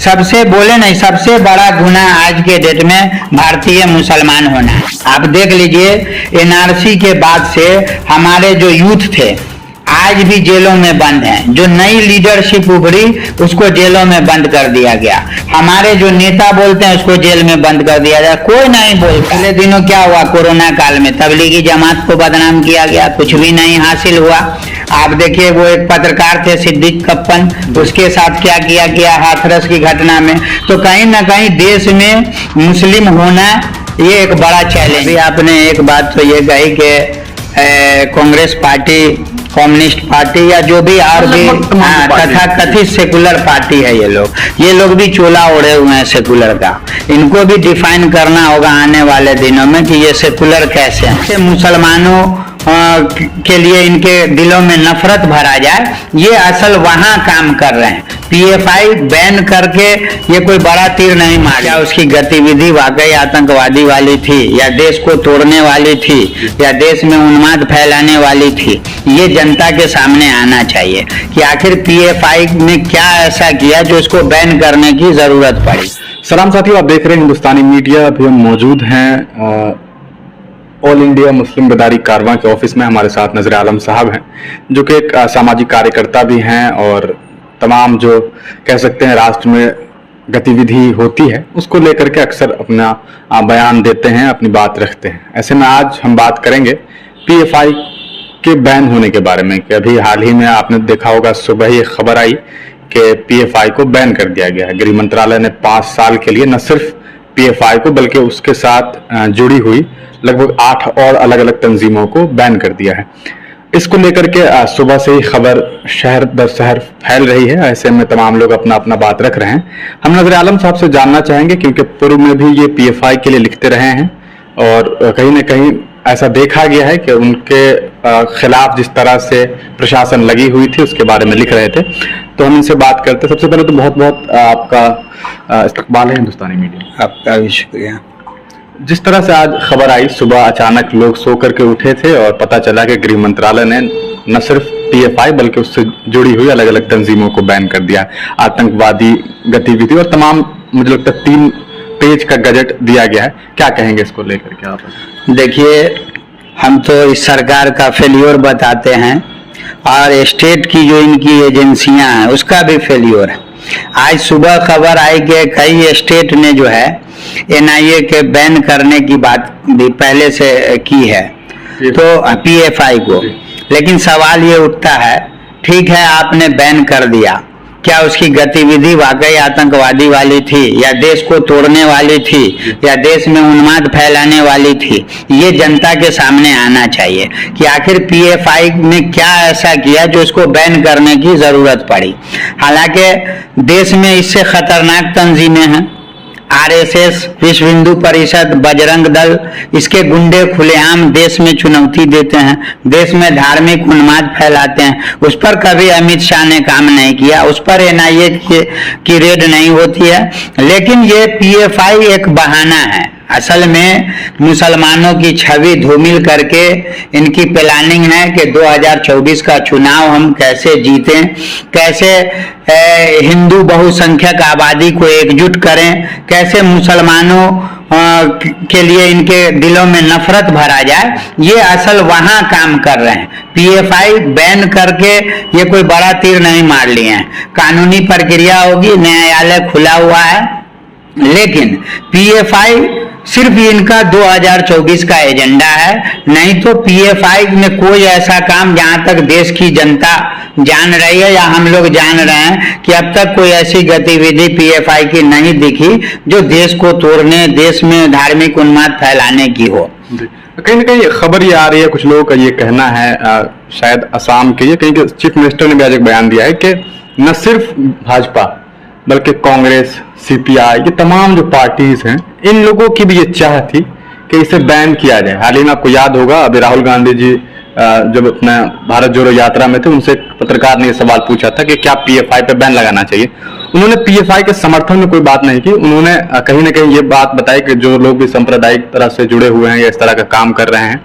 सबसे बोले नहीं, सबसे बड़ा गुनाह आज के डेट में भारतीय मुसलमान होना है। आप देख लीजिए, एनआरसी के बाद से हमारे जो यूथ थे आज भी जेलों में बंद हैं। जो नई लीडरशिप उभरी उसको जेलों में बंद कर दिया गया। हमारे जो नेता बोलते हैं उसको जेल में बंद कर दिया गया, कोई नहीं बोलता। पहले दिनों क्या हुआ, कोरोना काल में तबलीगी जमात को बदनाम किया गया, कुछ भी नहीं हासिल हुआ। आप देखिए, वो एक पत्रकार थे सिद्दीक कप्पन, उसके साथ क्या किया गया हाथरस की घटना में। तो कहीं ना कहीं देश में मुस्लिम होना ये एक बड़ा चैलेंज है। आपने एक बात तो ये कही कि कांग्रेस पार्टी, कम्युनिस्ट पार्टी या जो भी और भी तथा कथित सेकुलर पार्टी है, ये लोग भी चोला ओढ़े हुए हैं सेकुलर का। इनको भी डिफाइन करना होगा आने वाले दिनों में कि ये सेकुलर कैसे हैं। मुसलमानों के लिए इनके दिलों में नफरत भरा जाए, ये असल वहां काम कर रहे हैं। पीएफआई बैन करके ये कोई बड़ा तीर नहीं मारा। उसकी गतिविधि वाकई आतंकवादी वाली थी या देश को तोड़ने वाली थी या देश में उन्माद फैलाने वाली थी, ये जनता के सामने आना चाहिए कि आखिर पीएफआई ने क्या ऐसा किया जो इसको बैन करने की जरूरत पड़ी। सलाम साथियों, आप देख रहे हैं हिंदुस्तानी मीडिया। अभी हम मौजूद हैं ऑल इंडिया मुस्लिम बेदारी कारवां के ऑफिस में। हमारे साथ नजर आलम साहब हैं जो कि एक सामाजिक कार्यकर्ता भी हैं और तमाम जो कह सकते हैं राष्ट्र में गतिविधि होती है उसको लेकर के अक्सर अपना बयान देते हैं, अपनी बात रखते हैं। ऐसे में आज हम बात करेंगे पीएफआई के बैन होने के बारे में कि अभी हाल ही में आपने देखा होगा, सुबह ही खबर आई कि पीएफआई को बैन कर दिया गया है। गृह मंत्रालय ने 5 साल के लिए न सिर्फ पीएफआई को बल्कि उसके साथ जुड़ी हुई लगभग 8 और अलग अलग तंजीमों को बैन कर दिया है। इसको लेकर के सुबह से ही खबर शहर दर शहर फैल रही है। ऐसे में तमाम लोग अपना अपना बात रख रहे हैं। हम नजर आलम साहब से जानना चाहेंगे क्योंकि पूर्व में भी ये पीएफआई के लिए लिखते रहे हैं और कहीं ना कहीं ऐसा देखा गया है कि उनके खिलाफ जिस तरह से प्रशासन लगी हुई थी उसके बारे में लिख रहे थे। तो हम इनसे बात करते हैं। सबसे पहले तो बहुत बहुत आपका इस्तकबाल है हिंदुस्तानी मीडिया। आपका भी शुक्रिया। जिस तरह से आज खबर आई, सुबह अचानक लोग सो करके उठे थे और पता चला कि गृह मंत्रालय ने न सिर्फ पीएफआई बल्कि उससे जुड़ी हुई अलग अलग तंजीमों को बैन कर दिया। आतंकवादी गतिविधि और तमाम, मुझे लगता है 3 पेज का गजट दिया गया है। क्या कहेंगे इसको लेकर के आप? देखिए, हम तो इस सरकार का फेल्योर बताते हैं और स्टेट की जो इनकी एजेंसियां हैं उसका भी फेल्योर है। आज सुबह खबर आई कि कई स्टेट ने जो है एनआईए के बैन करने की बात भी पहले से की है, तो पीएफआई को। लेकिन सवाल ये उठता है, ठीक है आपने बैन कर दिया, क्या उसकी गतिविधि वाकई आतंकवादी वाली थी या देश को तोड़ने वाली थी या देश में उन्माद फैलाने वाली थी? ये जनता के सामने आना चाहिए कि आखिर पीएफआई ने क्या ऐसा किया जो इसको बैन करने की जरूरत पड़ी। हालांकि देश में इससे खतरनाक तंजीमें हैं, आरएसएस, विश्व हिंदू परिषद, बजरंग दल, इसके गुंडे खुलेआम देश में चुनौती देते हैं, देश में धार्मिक उन्माद फैलाते हैं। उस पर कभी अमित शाह ने काम नहीं किया, उस पर एनआईए की रेड नहीं होती है। लेकिन ये पीएफआई एक बहाना है। असल में मुसलमानों की छवि धूमिल करके इनकी प्लानिंग है कि 2024 का चुनाव हम कैसे जीतें, कैसे हिंदू बहुसंख्यक आबादी को एकजुट करें, कैसे मुसलमानों के लिए इनके दिलों में नफरत भरा जाए, ये असल वहां काम कर रहे हैं। पीएफआई बैन करके ये कोई बड़ा तीर नहीं मार लिए हैं। कानूनी प्रक्रिया होगी, न्यायालय खुला हुआ है, लेकिन पीएफआई सिर्फ इनका 2024 का एजेंडा है। नहीं तो पीएफआई में कोई ऐसा काम, जहां तक देश की जनता जान रही है या हम लोग जान रहे हैं, कि अब तक कोई ऐसी गतिविधि पीएफआई की नहीं दिखी जो देश को तोड़ने, देश में धार्मिक उन्माद फैलाने की हो। कहीं ना कहीं खबर ये आ रही है, कुछ लोगों का ये कहना है, शायद असम के, ये कहीं चीफ मिनिस्टर ने भी आज एक बयान दिया है कि न सिर्फ भाजपा बल्कि कांग्रेस, सीपीआई, ये तमाम जो पार्टीज हैं, इन लोगों की भी ये चाह थी कि इसे बैन किया जाए। हाल ही में आपको याद होगा, अभी राहुल गांधी जी जब अपना भारत जोड़ो यात्रा में थे, उनसे पत्रकार ने यह सवाल पूछा था कि क्या पीएफआई पे बैन लगाना चाहिए। उन्होंने पीएफआई के समर्थन में कोई बात नहीं की। उन्होंने कहीं ना कहीं ये बात बताई कि जो लोग भी सांप्रदायिक तरह से जुड़े हुए हैं या इस तरह का काम कर रहे हैं,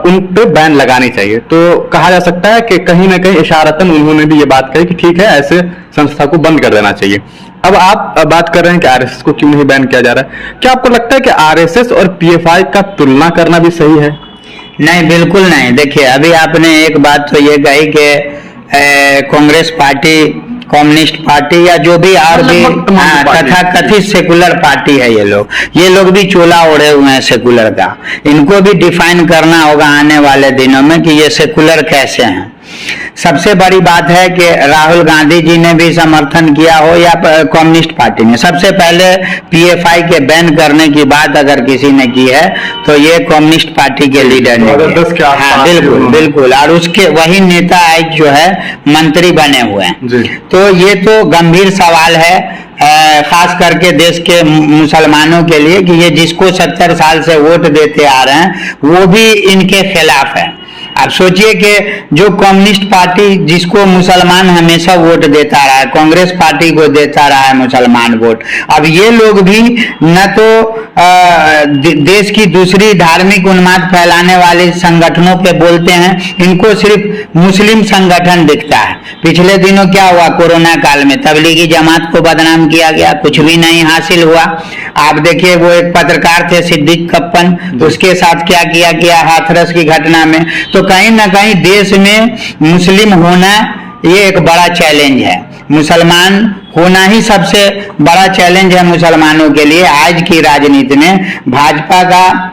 उन पे बैन लगानी चाहिए। तो कहा जा सकता है कि कहीं ना कहीं इशारतन उन्होंने भी ये बात कही कि ठीक है, ऐसे संस्था को बंद कर देना चाहिए। अब आप बात कर रहे हैं कि आरएसएस को क्यों नहीं बैन किया जा रहा है, क्या आपको लगता है कि आरएसएस और पीएफआई का तुलना करना भी सही है? नहीं, बिल्कुल नहीं। देखिए, अभी आपने एक बात तो ये कही कि कांग्रेस पार्टी, कम्युनिस्ट पार्टी या जो भी और भी तथा कथित सेकुलर पार्टी है, ये लोग भी चोला ओढ़े हुए हैं सेकुलर का। इनको भी डिफाइन करना होगा आने वाले दिनों में कि ये सेकुलर कैसे हैं। सबसे बड़ी बात है कि राहुल गांधी जी ने भी समर्थन किया हो या कम्युनिस्ट पार्टी ने, सबसे पहले पीएफआई के बैन करने की बात अगर किसी ने की है तो ये कम्युनिस्ट पार्टी के लीडर ने की। हाँ, बिल्कुल बिल्कुल। और उसके वही नेता आज जो है मंत्री बने हुए हैं। तो ये तो गंभीर सवाल है, खास करके देश के मुसलमानों के लिए, कि ये जिसको 70 साल से वोट देते आ रहे हैं वो भी इनके खिलाफ है। आप सोचिए कि जो कम्युनिस्ट पार्टी जिसको मुसलमान हमेशा वोट देता रहा है, कांग्रेस पार्टी को देता रहा है मुसलमान वोट, अब ये लोग भी न तो देश की दूसरी धार्मिक उन्माद फैलाने वाले संगठनों पे बोलते हैं, इनको सिर्फ मुस्लिम संगठन दिखता है। पिछले दिनों क्या हुआ, कोरोना काल में तबलीगी जमात को बदनाम किया गया, कुछ भी नहीं हासिल हुआ। आप देखिए, वो एक पत्रकार थे सिद्दीक कप्पन, उसके साथ क्या किया गया हाथरस की घटना में। तो कहीं ना कहीं देश में मुस्लिम होना ये एक बड़ा चैलेंज है, मुसलमान होना ही सबसे बड़ा चैलेंज है मुसलमानों के लिए। आज की राजनीति में भाजपा का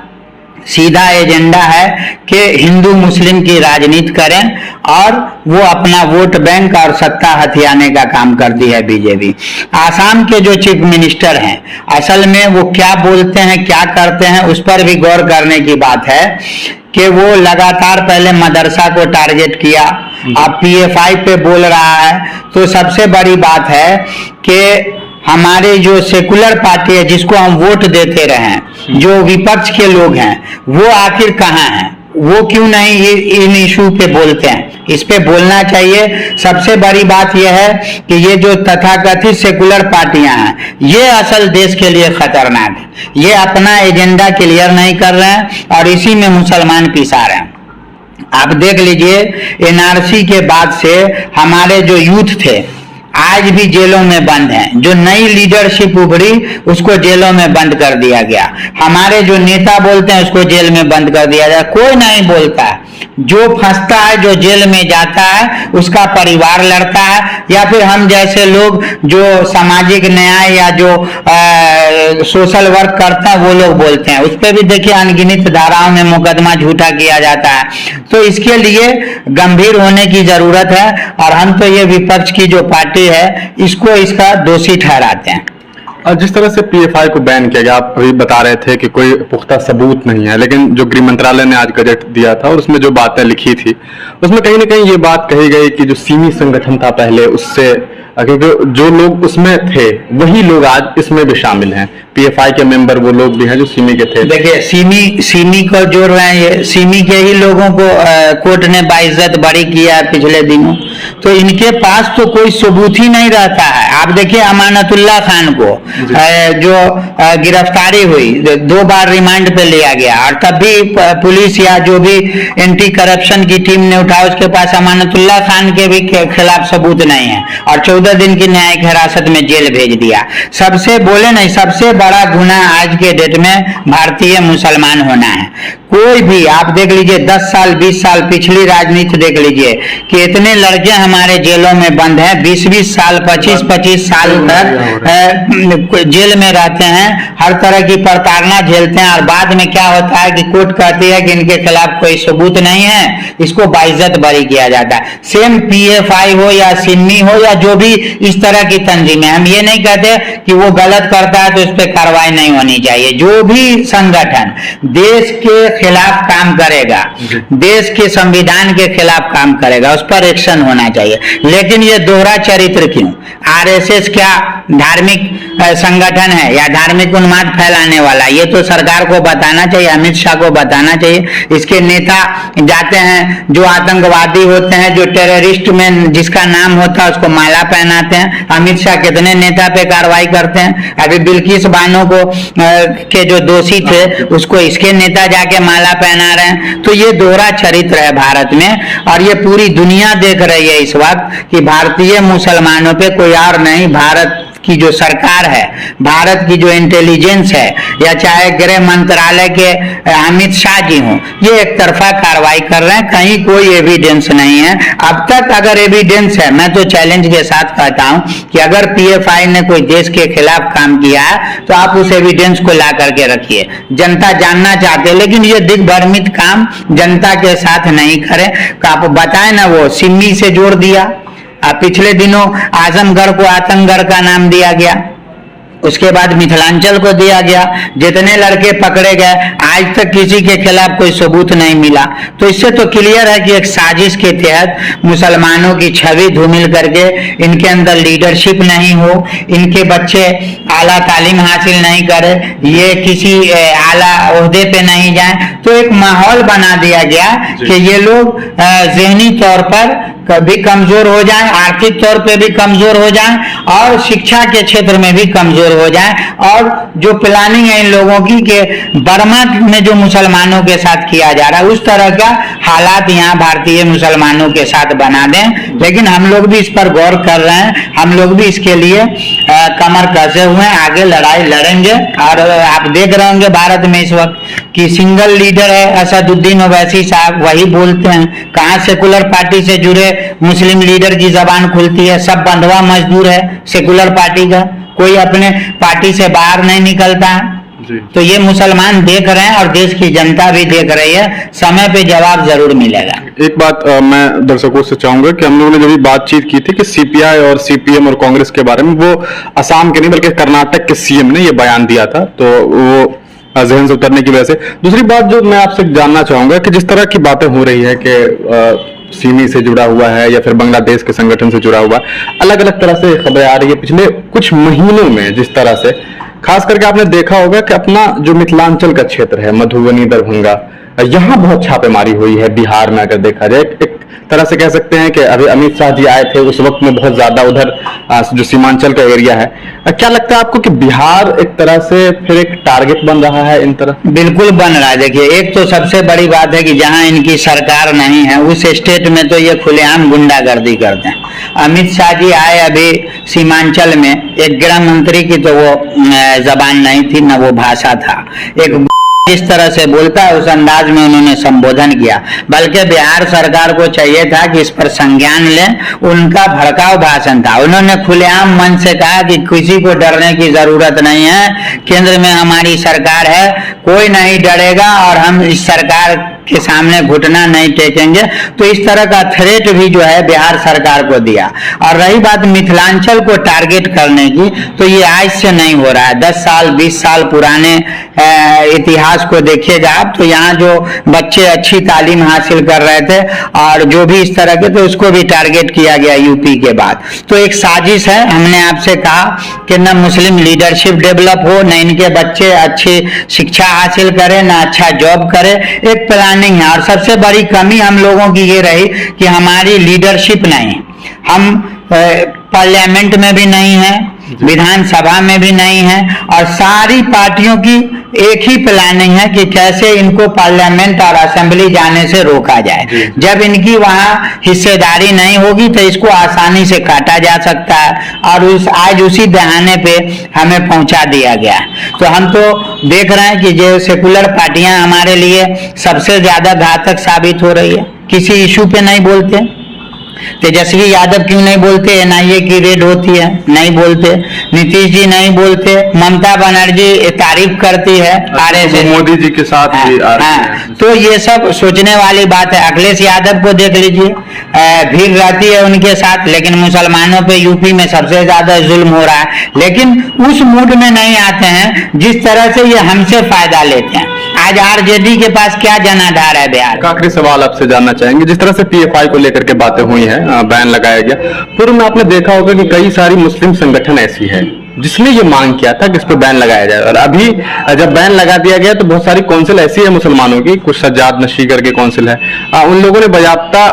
सीधा एजेंडा है कि हिंदू मुस्लिम की राजनीति करें और वो अपना वोट बैंक और सत्ता हथियाने का काम करती है बीजेपी। आसाम के जो चीफ मिनिस्टर हैं, असल में वो क्या बोलते हैं, क्या करते हैं, उस पर भी गौर करने की बात है कि वो लगातार पहले मदरसा को टारगेट किया, अब पीएफआई पे बोल रहा है। तो सबसे बड़ी बात है कि हमारे जो सेकुलर पार्टी है जिसको हम वोट देते रहे, जो विपक्ष के लोग हैं, वो आखिर कहाँ हैं? वो क्यों नहीं इन इशू पे बोलते हैं? इस पे बोलना चाहिए। सबसे बड़ी बात यह है कि ये जो तथाकथित सेकुलर पार्टियां हैं, ये असल देश के लिए खतरनाक है। ये अपना एजेंडा क्लियर नहीं कर रहे हैं और इसी में मुसलमान पिसा रहे हैं। आप देख लीजिए, एनआरसी के बाद से हमारे जो यूथ थे आज भी जेलों में बंद हैं। जो नई लीडरशिप उभरी उसको जेलों में बंद कर दिया गया। हमारे जो नेता बोलते हैं उसको जेल में बंद कर दिया जाए, कोई नहीं बोलता है। जो फंसता है, जो जेल में जाता है, उसका परिवार लड़ता है, या फिर हम जैसे लोग जो सामाजिक न्याय या जो सोशल वर्क करते हैं वो लोग बोलते हैं। उस पर भी देखिए अनगिनत धाराओं में मुकदमा झूठा किया जाता है। तो इसके लिए गंभीर होने की जरूरत है और हम तो ये विपक्ष की जो पार्टी है इसको इसका दोषी ठहराते हैं। जिस तरह से पीएफआई को बैन किया गया, आप अभी बता रहे थे कि कोई पुख्ता सबूत नहीं है, लेकिन जो गृह मंत्रालय ने आज गजट दिया था और उसमें जो बातें लिखी थी उसमें कहीं ना कहीं ये बात कही गई कि जो सिमी संगठन था पहले, उससे क्योंकि जो लोग उसमें थे वही लोग आज इसमें भी शामिल हैं। पीएफआई के मेंबर वो लोग भी हैं जो सिमी के थे। देखिए, सिमी को जोड़ रहे हैं, ये सिमी के ही लोगों को कोर्ट ने बाइज्जत बरी किया है पिछले दिनों। तो इनके पास तो कोई सबूत ही नहीं रहता है। आप देखिए अमानतुल्लाह खान को जो गिरफ्तारी हुई, 2 बार रिमांड पे लिया गया और तब भी पुलिस या जो भी एंटी करप्शन की टीम ने उठाया, उसके पास अमानतुल्लाह खान के भी खिलाफ सबूत नहीं है और 14 दिन की न्यायिक हिरासत में जेल भेज दिया। सबसे बोले नहीं, सबसे बड़ा गुनाह आज के डेट में भारतीय मुसलमान होना है। कोई भी आप देख लीजिए, 10 साल 20 साल पिछली राजनीति देख लीजिए कि इतने लड़के हमारे जेलों में बंद हैं, 20-20 साल 25-25 साल तक जेल में रहते हैं, हर तरह की प्रताड़ना झेलते हैं और बाद में क्या होता है कि कोर्ट कहती है कि इनके खिलाफ कोई सबूत नहीं है, इसको बाइज्जत बरी किया जाता है। सेम पीएफआई हो या सिमी हो या जो भी इस तरह की तंजीमें, हम ये नहीं कहते कि वो गलत करता है तो इस पर कार्रवाई नहीं होनी चाहिए। जो भी संगठन देश के खिलाफ काम करेगा, देश के संविधान के खिलाफ काम करेगा, उस पर एक्शन होना चाहिए। लेकिन ये दोहरा चरित्र क्यों? आरएसएस क्या धार्मिक संगठन है या धार्मिक उन्माद फैलाने वाला? ये तो सरकार को बताना चाहिए, अमित शाह को बताना चाहिए। इसके नेता जाते हैं जो आतंकवादी होते हैं, जो टेररिस्ट में जिसका नाम होता है उसको माला पहनाते हैं। अमित शाह कितने नेता पे कार्रवाई करते हैं? अभी बिल्किस बानो को के जो दोषी थे उसको इसके नेता जाके माला पहना रहे हैं। तो ये दोहरा चरित्र है भारत में और ये पूरी दुनिया देख रही है इस वक्त कि भारतीय मुसलमानों पे कोई और नहीं, भारत की जो सरकार है, भारत की जो इंटेलिजेंस है, या चाहे गृह मंत्रालय के अमित शाह जी हों, ये एक तरफा कार्रवाई कर रहे हैं, कहीं कोई एविडेंस नहीं है। अब तक अगर एविडेंस है, मैं तो चैलेंज के साथ कहता हूं कि अगर पीएफआई ने कोई देश के खिलाफ काम किया है तो आप उस एविडेंस को ला करके रखिए। जनता जानना चाहते है, लेकिन ये दिग्भ्रमित काम जनता के साथ नहीं करें। आप बताएं ना, वो सिमी से जोड़ दिया, पिछले दिनों आजमगढ़ को आतंकगढ़ का नाम दिया गया, उसके बाद मिथिलांचल को दिया गया, जितने लड़के पकड़े गए आज तक किसी के खिलाफ कोई सबूत नहीं मिला। तो इससे तो क्लियर है कि एक साजिश के तहत मुसलमानों की छवि धूमिल करके इनके अंदर लीडरशिप नहीं हो, इनके बच्चे आला तालीम हासिल नहीं करे, ये किसी आला ओहदे पे नहीं जाए, तो एक माहौल बना दिया गया कि ये लोग ज़हनी तौर पर कभी कमजोर हो जाएं, आर्थिक तौर पे भी कमजोर हो जाएं और शिक्षा के क्षेत्र में भी कमजोर हो जाएं। और जो प्लानिंग है इन लोगों की कि बर्मा में जो मुसलमानों के साथ किया जा रहा है, उस तरह का हालात यहाँ भारतीय मुसलमानों के साथ बना दें। लेकिन हम लोग भी इस पर गौर कर रहे हैं, हम लोग भी इसके लिए कमर कसे हुए हैं, आगे लड़ाई लड़ेंगे। और आप देख रहे होंगे भारत में इस वक्त कि सिंगल लीडर है असदुद्दीन ओवैसी साहब, वही बोलते हैं। कहाँ सेकुलर पार्टी से जुड़े मुस्लिम लीडर की जबान खुलती है? सब बंधुआ मजदूर है सेकुलर पार्टी का, कोई अपने पार्टी से बाहर नहीं निकलता है। तो ये मुसलमान देख रहे हैं और देश की जनता भी देख रही है, समय पे जवाब जरूर मिलेगा। एक बात मैं दर्शकों से चाहूंगा कि हम लोगों ने जब बातचीत की थी कि सीपीआई और सीपीएम और कांग्रेस के बारे में, वो असम के नहीं बल्कि कर्नाटक के सीएम ने ये बयान दिया था, तो वो जहन से उतरने की वजह से। दूसरी बात जो मैं आपसे जानना चाहूंगा कि जिस तरह की बातें हो रही है कि सिमी से जुड़ा हुआ है या फिर बांग्लादेश के संगठन से जुड़ा हुआ, अलग अलग तरह से खबरें आ रही है पिछले कुछ महीनों में। जिस तरह से खास करके आपने देखा होगा कि अपना जो मिथिलांचल का क्षेत्र है, मधुबनी, दरभंगा, यहाँ बहुत छापेमारी हुई है। बिहार में अगर देखा जाए, एक तरह से कह सकते हैं कि अभी अमित शाह जी आए थे, उस वक्त में बहुत ज्यादा उधर जो सीमांचल का एरिया है। क्या लगता है आपको कि बिहार एक तरह से फिर एक टारगेट बन रहा है इन तरह? बिल्कुल बन रहा है। देखिए, एक तो सबसे बड़ी बात है कि जहां इनकी सरकार नहीं है उस स्टेट में तो ये खुलेआम गुंडागर्दी करते हैं। अमित शाह जी आए अभी सीमांचल में, एक गृह मंत्री की तो वो जबान नहीं थी, न वो भाषा था। एक इस तरह से बोलता है, उस अंदाज में उन्होंने संबोधन किया। बल्कि बिहार सरकार को चाहिए था कि इस पर संज्ञान लें, उनका भड़काऊ भाषण था। उन्होंने खुलेआम मन से कहा कि किसी को डरने की जरूरत नहीं है, केंद्र में हमारी सरकार है, कोई नहीं डरेगा और हम इस सरकार के सामने घुटना नहीं टेकेंगे। तो इस तरह का थ्रेट भी जो है बिहार सरकार को दिया। और रही बात मिथिलांचल को टारगेट करने की, तो ये आज से नहीं हो रहा है। 10 साल 20 साल पुराने इतिहास को देखिएगा आप, तो यहाँ जो बच्चे अच्छी तालीम हासिल कर रहे थे और जो भी इस तरह के, तो उसको भी टारगेट किया गया यूपी के बाद। तो एक साजिश है। हमने आपसे कहा कि न मुस्लिम लीडरशिप डेवलप हो, न इनके बच्चे अच्छी शिक्षा हासिल करें, न अच्छा जॉब करें। एक प्लानिंग है। और सबसे बड़ी कमी हम लोगों की ये रही कि हमारी लीडरशिप नहीं, हम पार्लियामेंट में भी नहीं है, विधानसभा में भी नहीं है, और सारी पार्टियों की एक ही प्लानिंग है कि कैसे इनको पार्लियामेंट और असेंबली जाने से रोका जाए। जब इनकी वहां हिस्सेदारी नहीं होगी तो इसको आसानी से काटा जा सकता है, और आज उसी बहाने पे हमें पहुंचा दिया गया है। तो हम तो देख रहे हैं कि जो सेकुलर पार्टियां हमारे लिए सबसे ज्यादा घातक साबित हो रही है। किसी इशू पे नहीं बोलते। तेजस्वी यादव क्यों नहीं बोलते? एनआईए की रेड होती है, नहीं बोलते। नीतीश जी नहीं बोलते। ममता बनर्जी तारीफ करती है आरएसएस, मोदी जी के साथ भी तो ये सब सोचने वाली बात है। अखिलेश यादव को देख लीजिए, भीड़ रहती है उनके साथ, लेकिन मुसलमानों पे यूपी में सबसे ज्यादा जुल्म हो रहा है। लेकिन उस मूड में नहीं आते हैं जिस तरह से ये हमसे फायदा लेते हैं। आज आरजेडी के पास क्या जनाधार है बिहार? आखिरी सवाल आपसे जानना चाहेंगे, जिस तरह से पीएफआई को लेकर के बातें हुई हैं, बैन लगाया गया, पूर्व में आपने देखा होगा कि कई सारी मुस्लिम संगठन ऐसी है जिसने ये मांग किया था कि इस पर बैन लगाया जाए, और अभी जब बैन लगा दिया गया तो बहुत सारी काउंसिल ऐसी है मुसलमानों की, कुछ सज्जाद नशी करके काउंसिल है, उन लोगों ने बाकायदा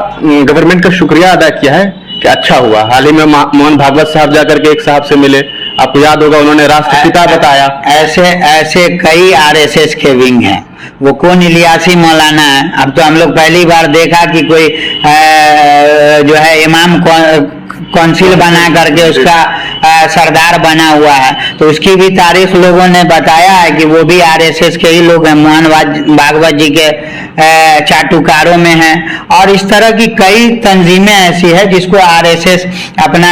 गवर्नमेंट का शुक्रिया अदा किया है कि अच्छा हुआ। हाल ही में मोहन भागवत साहब जाकर के एक साहब से मिले, आपको याद होगा, उन्होंने राष्ट्रपिता बताया। ऐसे कई आरएसएस के विंग हैं। वो कौन इलियासी मौलाना है? अब तो हम लोग पहली बार देखा कि कोई जो है इमाम काउंसिल बना करके उसका सरदार बना हुआ है, तो उसकी भी तारीख लोगों ने बताया है कि वो भी आरएसएस के ही लोग हैं, मोहन भागवत जी के चाटुकारों में हैं। और इस तरह की कई तंजीमें ऐसी है जिसको आरएसएस अपना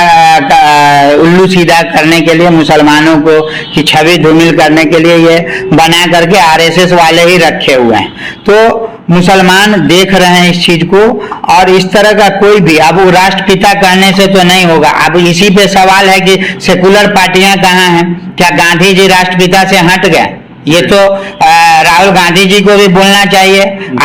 उल्लू सीधा करने के लिए, मुसलमानों को की छवि धूमिल करने के लिए ये बना करके आरएसएस वाले ही रखे हुए हैं। तो मुसलमान देख रहे हैं इस चीज को, और इस तरह का कोई भी, अब वो राष्ट्रपिता कहने से तो नहीं होगा। अब इसी पे सवाल है कि सेकुलर पार्टियां कहाँ हैं? क्या गांधी जी राष्ट्रपिता से हट गए? ये तो राहुल गांधी जी को भी बोलना चाहिए।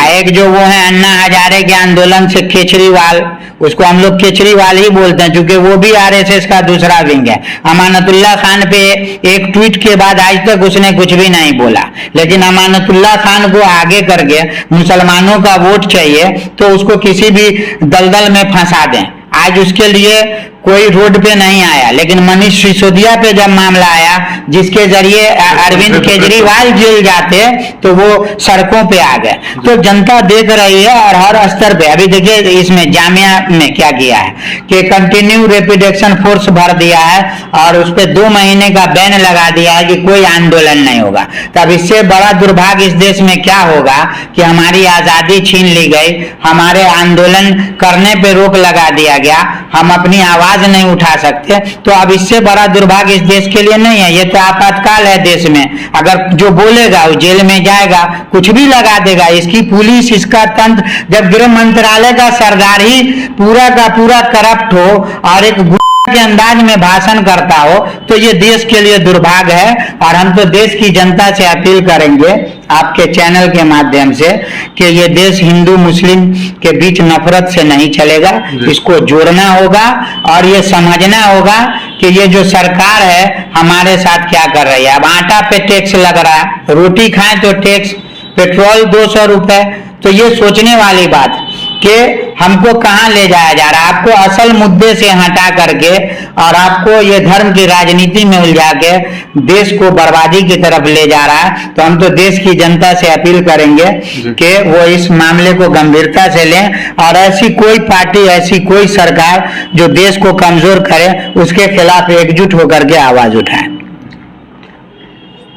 एक जो वो है अन्ना हजारे के आंदोलन से केजरीवाल, उसको हम लोग केजरीवाल ही बोलते हैं क्योंकि वो भी आरएसएस का दूसरा विंग है। अमानतुल्लाह खान पे एक ट्वीट के बाद आज तक उसने कुछ भी नहीं बोला, लेकिन अमानतुल्लाह खान को आगे करके मुसलमानों का वोट चाहिए तो उसको किसी भी दलदल में फंसा दें। आज उसके लिए कोई रोड पे नहीं आया, लेकिन मनीष सिसोदिया पे जब मामला आया जिसके जरिए अरविंद केजरीवाल जेल जाते तो वो सड़कों पे आ गए। तो जनता देख रही है और हर स्तर पे। अभी देखिए इसमें जामिया में क्या किया है कि कंटिन्यू रैपिड एक्शन फोर्स भर दिया है और उस पर 2 महीने का बैन लगा दिया है कि कोई आंदोलन नहीं होगा। तब इससे बड़ा दुर्भाग्य इस देश में क्या होगा कि हमारी आजादी छीन ली गई, हमारे आंदोलन करने पे रोक लगा दिया गया, हम अपनी आवाज नहीं उठा सकते। तो अब इससे बड़ा दुर्भाग्य इस देश के लिए नहीं है। ये तो आपातकाल है देश में। अगर जो बोलेगा वो जेल में जाएगा, कुछ भी लगा देगा। इसकी पुलिस, इसका तंत्र, जब गृह मंत्रालय का सरदार ही पूरा का पूरा करप्ट हो और एक के अंदाज में भाषण करता हो तो ये देश के लिए दुर्भाग्य है। और हम तो देश की जनता से अपील करेंगे आपके चैनल के माध्यम से कि ये देश हिंदू मुस्लिम के बीच नफरत से नहीं चलेगा, इसको जोड़ना होगा और ये समझना होगा कि ये जो सरकार है हमारे साथ क्या कर रही है। अब आटा पे टैक्स लग रहा है, रोटी खाएं तो टैक्स, पेट्रोल 200 रुपए। तो ये सोचने वाली बात कि हमको कहां ले जाया जा रहा है। आपको असल मुद्दे से हटा करके और आपको ये धर्म की राजनीति में उलझा के देश को बर्बादी की तरफ ले जा रहा है। तो हम तो देश की जनता से अपील करेंगे कि वो इस मामले को गंभीरता से लें और ऐसी कोई पार्टी, ऐसी कोई सरकार जो देश को कमजोर करे उसके खिलाफ एकजुट होकर के आवाज उठाएं।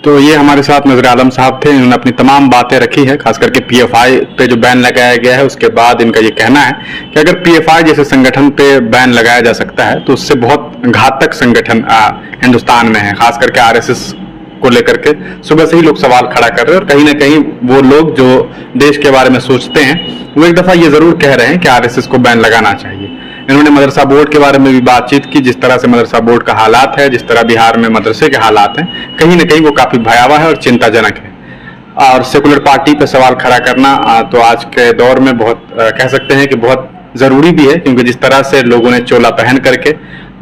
तो ये हमारे साथ नजर आलम साहब थे। इन्होंने अपनी तमाम बातें रखी है, खास करके पीएफआई पे जो बैन लगाया गया है उसके बाद इनका ये कहना है कि अगर पीएफआई जैसे संगठन पे बैन लगाया जा सकता है तो उससे बहुत घातक संगठन हिंदुस्तान में है। खास करके आरएसएस को लेकर के सुबह से ही लोग सवाल खड़ा कर रहे हैं और कहीं ना कहीं वो लोग जो देश के बारे में सोचते हैं वो एक दफा ये जरूर कह रहे हैं कि आरएसएस को बैन लगाना चाहिए। इन्होंने मदरसा बोर्ड के बारे में भी बातचीत की, जिस तरह से मदरसा बोर्ड का हालात है, जिस तरह बिहार में मदरसे के हालात हैं, कहीं ना कहीं वो काफी भयावह है और चिंताजनक है। और सेकुलर पार्टी पर सवाल खड़ा करना तो आज के दौर में बहुत कह सकते हैं कि बहुत जरूरी भी है, क्योंकि जिस तरह से लोगों ने चोला पहन करके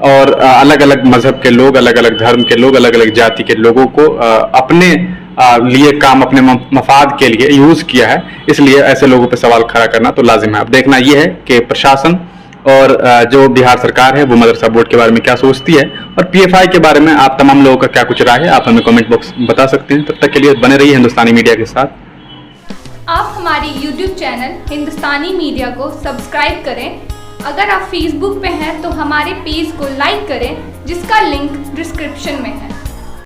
और अलग अलग मजहब के लोग, अलग अलग धर्म के लोग, अलग अलग जाति के लोगों को अपने लिए काम, अपने मफाद के लिए यूज किया है, इसलिए ऐसे लोगों पर सवाल खड़ा करना तो लाजिम है। अब देखना यह है कि प्रशासन और जो बिहार सरकार है वो मदरसा बोर्ड के बारे में क्या सोचती है और पीएफआई के बारे में आप तमाम लोगों का क्या कुछ राय है, आप हमें कमेंट बॉक्स में बता सकते हैं। तब तक के लिए बने रहिए हिंदुस्तानी मीडिया के साथ। आप हमारी YouTube चैनल हिंदुस्तानी मीडिया को सब्सक्राइब करें। अगर आप Facebook पे हैं तो हमारे पेज को लाइक करें, जिसका लिंक डिस्क्रिप्शन में है।